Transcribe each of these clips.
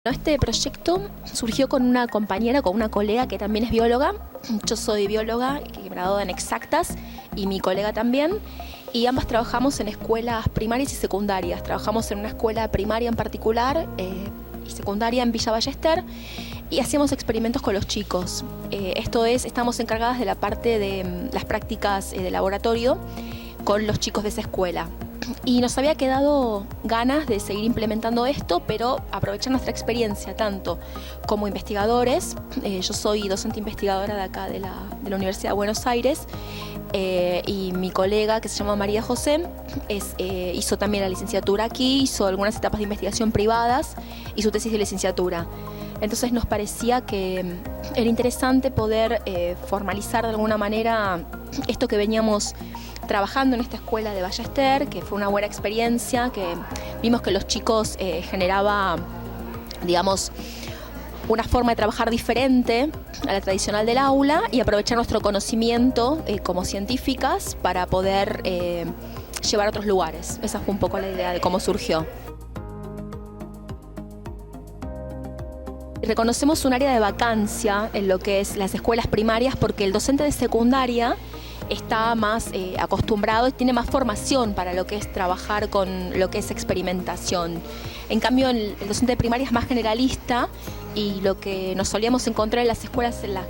Este proyecto surgió con una compañera, con una colega que también es bióloga. Yo soy bióloga, graduada en exactas, y mi colega también. Y ambas trabajamos en escuelas primarias y secundarias. Trabajamos en una escuela primaria en particular y secundaria en Villa Ballester, y hacíamos experimentos con los chicos. Esto es, estamos encargadas de la parte de las prácticas de laboratorio con los chicos de esa escuela. Y nos había quedado ganas de seguir implementando esto, pero aprovechar nuestra experiencia tanto como investigadores. Yo soy docente investigadora de acá de la Universidad de Buenos Aires, y mi colega, que se llama María José, hizo también la licenciatura aquí, hizo algunas etapas de investigación privadas y su tesis de licenciatura. Entonces nos parecía que era interesante poder formalizar de alguna manera esto que veníamos trabajando en esta escuela de Ballester, que fue una buena experiencia, que vimos que los chicos generaba, digamos, una forma de trabajar diferente a la tradicional del aula, y aprovechar nuestro conocimiento como científicas para poder llevar a otros lugares. Esa fue un poco la idea de cómo surgió. Reconocemos un área de vacancia en lo que es las escuelas primarias, porque el docente de secundaria está más acostumbrado y tiene más formación para lo que es trabajar con lo que es experimentación. En cambio, el docente de primaria es más generalista, y lo que nos solíamos encontrar en las escuelas en la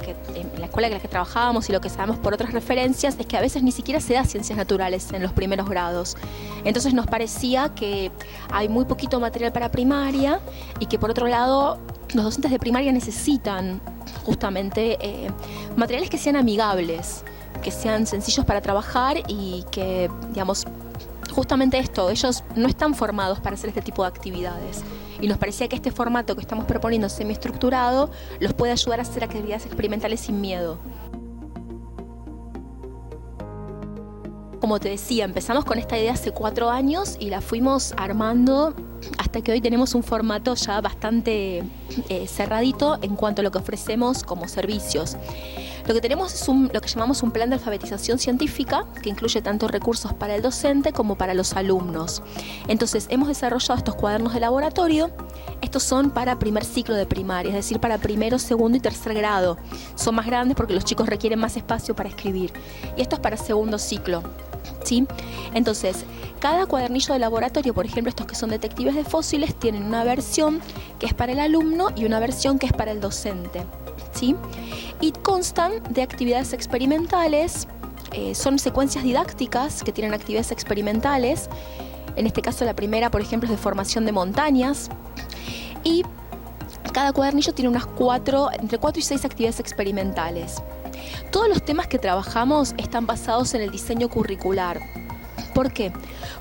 escuela en la que trabajábamos y lo que sabemos por otras referencias es que a veces ni siquiera se da ciencias naturales en los primeros grados. Entonces nos parecía que hay muy poquito material para primaria, y que por otro lado los docentes de primaria necesitan justamente materiales que sean amigables, que sean sencillos para trabajar, y que, digamos, justamente esto, ellos no están formados para hacer este tipo de actividades. Y nos parecía que este formato que estamos proponiendo, semiestructurado, los puede ayudar a hacer actividades experimentales sin miedo. Como te decía, empezamos con esta idea hace 4 años y la fuimos armando hasta que hoy tenemos un formato ya bastante cerradito en cuanto a lo que ofrecemos como servicios. Lo que tenemos es lo que llamamos un plan de alfabetización científica, que incluye tanto recursos para el docente como para los alumnos. Entonces, hemos desarrollado estos cuadernos de laboratorio. Estos son para primer ciclo de primaria, es decir, para primero, segundo y tercer grado. Son más grandes porque los chicos requieren más espacio para escribir. Y esto es para segundo ciclo, ¿sí? Entonces, cada cuadernillo de laboratorio, por ejemplo, estos que son detectives de fósiles, tienen una versión que es para el alumno y una versión que es para el docente, ¿sí? Y constan de actividades experimentales, son secuencias didácticas que tienen actividades experimentales. En este caso la primera, por ejemplo, es de formación de montañas, y cada cuadernillo tiene entre 4 y 6 actividades experimentales. Todos los temas que trabajamos están basados en el diseño curricular. ¿Por qué?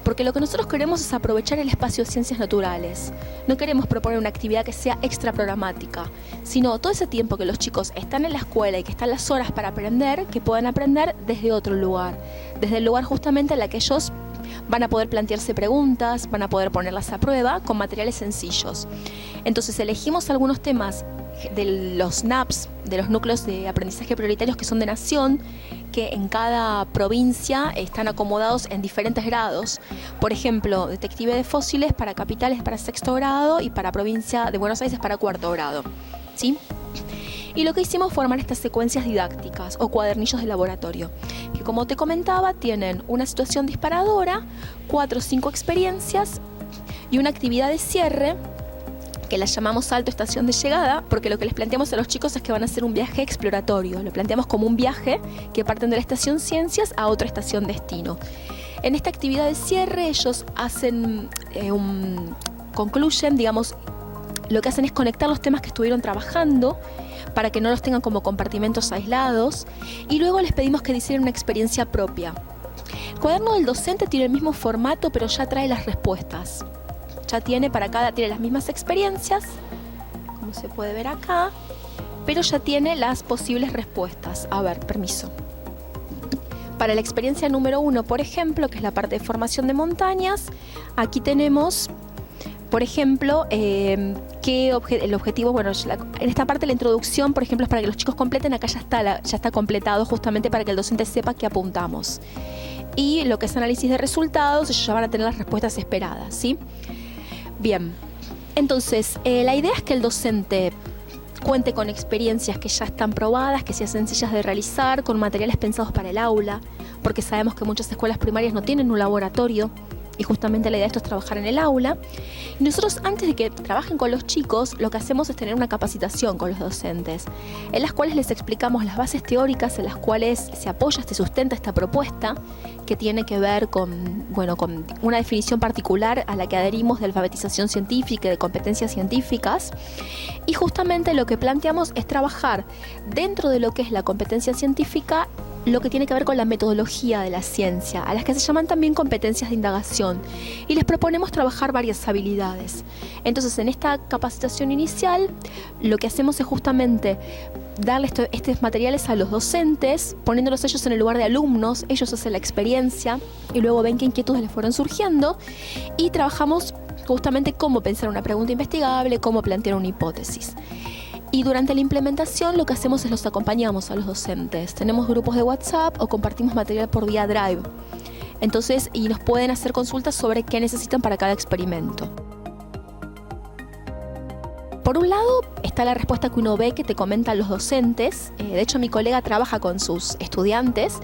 Porque lo que nosotros queremos es aprovechar el espacio de ciencias naturales. No queremos proponer una actividad que sea extra programática, sino todo ese tiempo que los chicos están en la escuela y que están las horas para aprender, que puedan aprender desde otro lugar, desde el lugar justamente en el que ellos van a poder plantearse preguntas, van a poder ponerlas a prueba con materiales sencillos. Entonces elegimos algunos temas de los NAPs, de los núcleos de aprendizaje prioritarios, que son de nación, que en cada provincia están acomodados en diferentes grados. Por ejemplo, detective de fósiles para capitales para 6º grado y para provincia de Buenos Aires para 4º grado, ¿sí? Y lo que hicimos fue formar estas secuencias didácticas o cuadernillos de laboratorio, que, como te comentaba, tienen una situación disparadora, 4 o 5 experiencias y una actividad de cierre, que la llamamos salto estación de llegada, porque lo que les planteamos a los chicos es que van a hacer un viaje exploratorio. Lo planteamos como un viaje que parten de la estación ciencias a otra estación destino. En esta actividad de cierre ellos hacen concluyen, digamos, lo que hacen es conectar los temas que estuvieron trabajando para que no los tengan como compartimentos aislados, y luego les pedimos que diseñen una experiencia propia. El cuaderno del docente tiene el mismo formato, pero ya trae las respuestas. Ya tiene las mismas experiencias, como se puede ver acá, pero ya tiene las posibles respuestas. A ver, permiso. Para la experiencia número 1, por ejemplo, que es la parte de formación de montañas, aquí tenemos, por ejemplo, el objetivo, bueno, en esta parte la introducción, por ejemplo, es para que los chicos completen. Acá ya está completado, justamente para que el docente sepa qué apuntamos. Y lo que es análisis de resultados, ellos ya van a tener las respuestas esperadas, ¿sí? Bien, Entonces, la idea es que el docente cuente con experiencias que ya están probadas, que sean sencillas de realizar, con materiales pensados para el aula, porque sabemos que muchas escuelas primarias no tienen un laboratorio y justamente la idea de esto es trabajar en el aula. Y nosotros, antes de que trabajen con los chicos, lo que hacemos es tener una capacitación con los docentes, en las cuales les explicamos las bases teóricas en las cuales se apoya, se sustenta esta propuesta, que tiene que ver con una definición particular a la que adherimos de alfabetización científica y de competencias científicas. Y justamente lo que planteamos es trabajar dentro de lo que es la competencia científica, lo que tiene que ver con la metodología de la ciencia, a las que se llaman también competencias de indagación, y les proponemos trabajar varias habilidades. Entonces, en esta capacitación inicial, lo que hacemos es justamente darles estos materiales a los docentes, poniéndolos ellos en el lugar de alumnos. Ellos hacen la experiencia y luego ven qué inquietudes les fueron surgiendo, y trabajamos justamente cómo pensar una pregunta investigable, cómo plantear una hipótesis. Y durante la implementación lo que hacemos es los acompañamos a los docentes. Tenemos grupos de WhatsApp o compartimos material por vía Drive. Entonces, y nos pueden hacer consultas sobre qué necesitan para cada experimento. Por un lado está la respuesta que uno ve que te comentan los docentes. De hecho, mi colega trabaja con sus estudiantes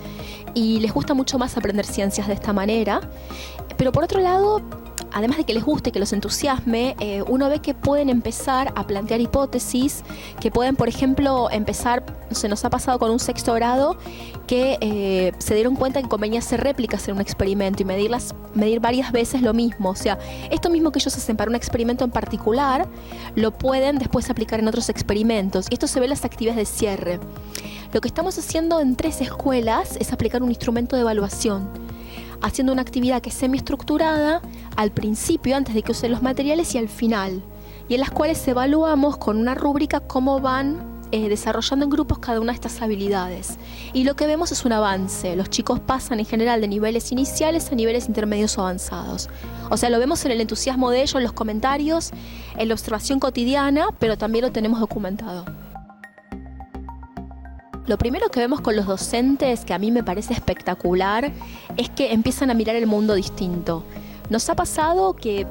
y les gusta mucho más aprender ciencias de esta manera. Pero por otro lado, además de que les guste, que los entusiasme, uno ve que pueden empezar a plantear hipótesis, que pueden, por ejemplo, empezar, nos ha pasado con un sexto grado, que se dieron cuenta que convenía hacer réplicas en un experimento y medir varias veces lo mismo. O sea, esto mismo que ellos hacen para un experimento en particular, lo pueden después aplicar en otros experimentos. Y esto se ve en las actividades de cierre. Lo que estamos haciendo en 3 escuelas es aplicar un instrumento de evaluación, haciendo una actividad que es semiestructurada al principio, antes de que usen los materiales, y al final, y en las cuales evaluamos con una rúbrica cómo van desarrollando en grupos cada una de estas habilidades. Y lo que vemos es un avance. Los chicos pasan en general de niveles iniciales a niveles intermedios o avanzados. O sea, lo vemos en el entusiasmo de ellos, en los comentarios, en la observación cotidiana, pero también lo tenemos documentado. Lo primero que vemos con los docentes, que a mí me parece espectacular, es que empiezan a mirar el mundo distinto. Nos ha pasado que,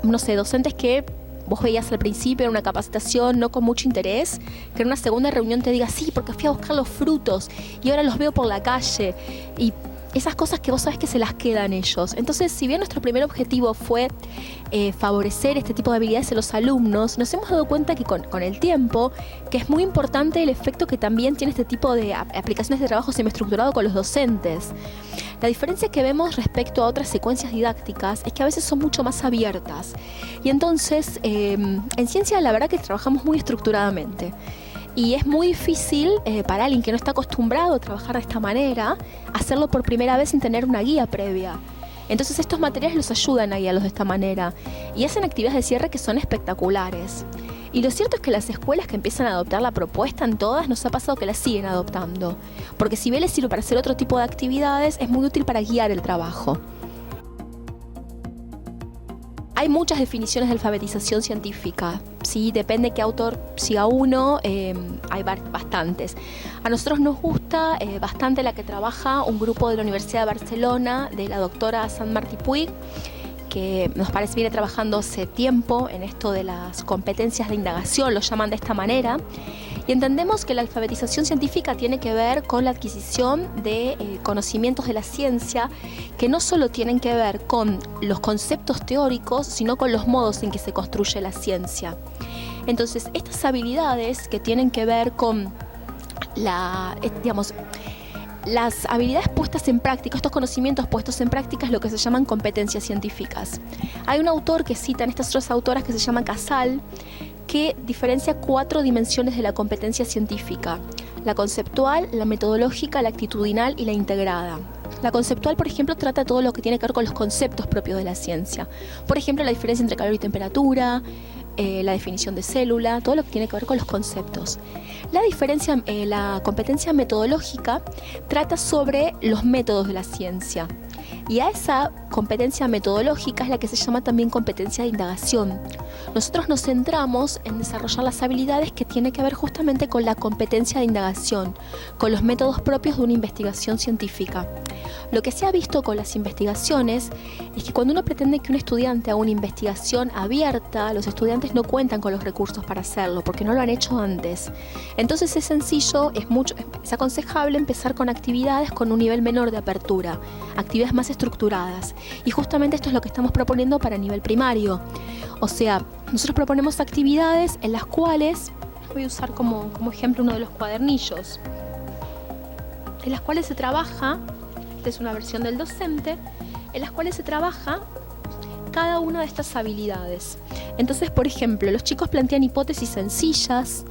docentes que vos veías al principio en una capacitación no con mucho interés, que en una segunda reunión te diga, sí, porque fui a buscar los frutos y ahora los veo por la calle. Y esas cosas que vos sabés que se las quedan ellos. Entonces, si bien nuestro primer objetivo fue favorecer este tipo de habilidades en los alumnos, nos hemos dado cuenta que con el tiempo, que es muy importante el efecto que también tiene este tipo de aplicaciones de trabajo semiestructurado con los docentes. La diferencia que vemos respecto a otras secuencias didácticas es que a veces son mucho más abiertas. Y entonces, en ciencia la verdad que trabajamos muy estructuradamente. Y es muy difícil para alguien que no está acostumbrado a trabajar de esta manera, hacerlo por primera vez sin tener una guía previa. Entonces estos materiales los ayudan a guiarlos de esta manera y hacen actividades de cierre que son espectaculares. Y lo cierto es que las escuelas que empiezan a adoptar la propuesta, en todas nos ha pasado que la siguen adoptando. Porque si bien les sirve para hacer otro tipo de actividades, es muy útil para guiar el trabajo. Hay muchas definiciones de alfabetización científica, ¿sí? Depende qué autor siga uno, hay bastantes. A nosotros nos gusta bastante la que trabaja un grupo de la Universidad de Barcelona, de la doctora Sant Martí Puig, que nos parece viene trabajando hace tiempo en esto de las competencias de indagación, lo llaman de esta manera. Y entendemos que la alfabetización científica tiene que ver con la adquisición de conocimientos de la ciencia que no solo tienen que ver con los conceptos teóricos, sino con los modos en que se construye la ciencia. Entonces, estas habilidades que tienen que ver con las habilidades puestas en práctica, estos conocimientos puestos en práctica es lo que se llaman competencias científicas. Hay un autor que citan estas 3 autoras que se llama Casal, que diferencia 4 dimensiones de la competencia científica: la conceptual, la metodológica, la actitudinal y la integrada. La conceptual, por ejemplo, trata todo lo que tiene que ver con los conceptos propios de la ciencia. Por ejemplo, la diferencia entre calor y temperatura, la definición de célula, todo lo que tiene que ver con los conceptos. La competencia metodológica trata sobre los métodos de la ciencia. Y a esa competencia metodológica es la que se llama también competencia de indagación. Nosotros nos centramos en desarrollar las habilidades que tienen que ver justamente con la competencia de indagación, con los métodos propios de una investigación científica. Lo que se ha visto con las investigaciones es que cuando uno pretende que un estudiante haga una investigación abierta, los estudiantes no cuentan con los recursos para hacerlo porque no lo han hecho antes. Entonces es sencillo, es aconsejable empezar con actividades con un nivel menor de apertura, actividades más estructuradas. Y justamente esto es lo que estamos proponiendo para nivel primario. O sea, nosotros proponemos actividades en las cuales, voy a usar como ejemplo uno de los cuadernillos, en las cuales se trabaja, esta es una versión del docente, en las cuales se trabaja cada una de estas habilidades. Entonces, por ejemplo, los chicos plantean hipótesis sencillas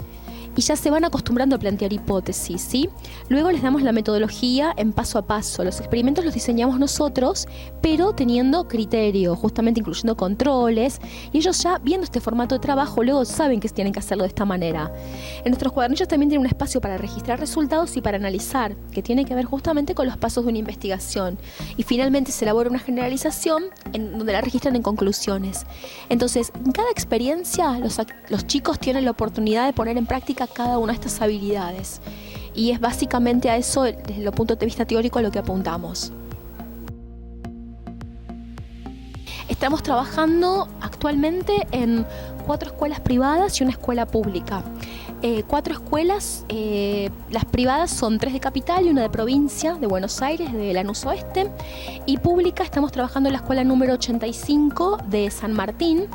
y ya se van acostumbrando a plantear hipótesis, ¿sí? Luego les damos la metodología en paso a paso. Los experimentos los diseñamos nosotros, pero teniendo criterio, justamente incluyendo controles, y ellos ya viendo este formato de trabajo, luego saben que tienen que hacerlo de esta manera. En nuestros cuadernillos también tienen un espacio para registrar resultados y para analizar, que tiene que ver justamente con los pasos de una investigación. Y finalmente se elabora una generalización en donde la registran en conclusiones. Entonces, en cada experiencia, los chicos tienen la oportunidad de poner en práctica cada una de estas habilidades. Y es básicamente a eso, desde el punto de vista teórico, a lo que apuntamos. Estamos trabajando actualmente en 4 escuelas privadas y una escuela pública. 4 escuelas, las privadas son 3 de capital y una de provincia, de Buenos Aires, de Lanús Oeste. Y pública estamos trabajando en la escuela número 85 de San Martín,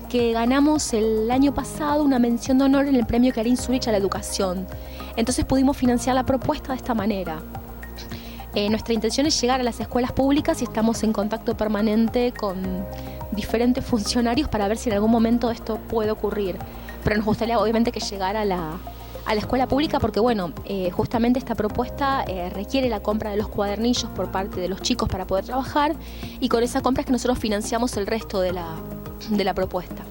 que ganamos el año pasado una mención de honor en el premio Clarín Zurich a la educación. Entonces pudimos financiar la propuesta de esta manera. Nuestra intención es llegar a las escuelas públicas y estamos en contacto permanente con diferentes funcionarios para ver si en algún momento esto puede ocurrir. Pero nos gustaría obviamente que llegara a la escuela pública porque justamente esta propuesta requiere la compra de los cuadernillos por parte de los chicos para poder trabajar, y con esa compra es que nosotros financiamos el resto de la propuesta.